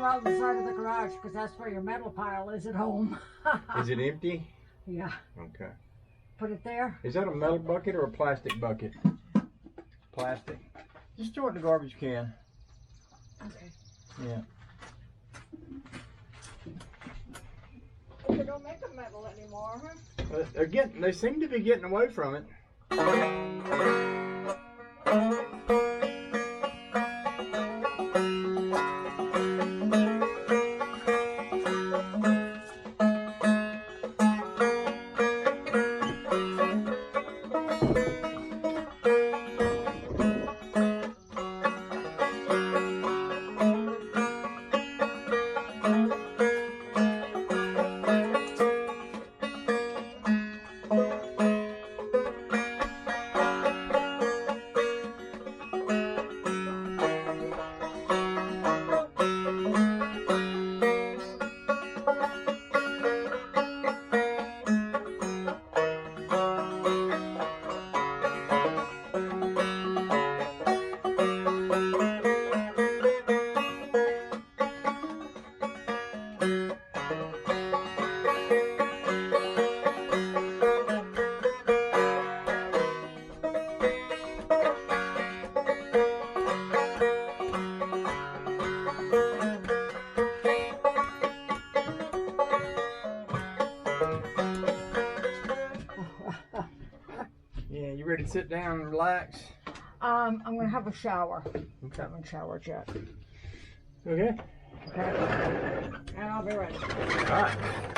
Out the side of the garage because that's where your metal pile is at home. Is it empty? Yeah. Okay. Put it there. Is that a metal bucket or a plastic bucket? Plastic. Just throw it in the garbage can. Okay. Yeah. They don't make a metal anymore, huh? They seem to be getting away from it. ready to sit down and relax? I'm gonna have a shower. Okay. I haven't showered yet. Okay. Okay. And I'll be ready. All right.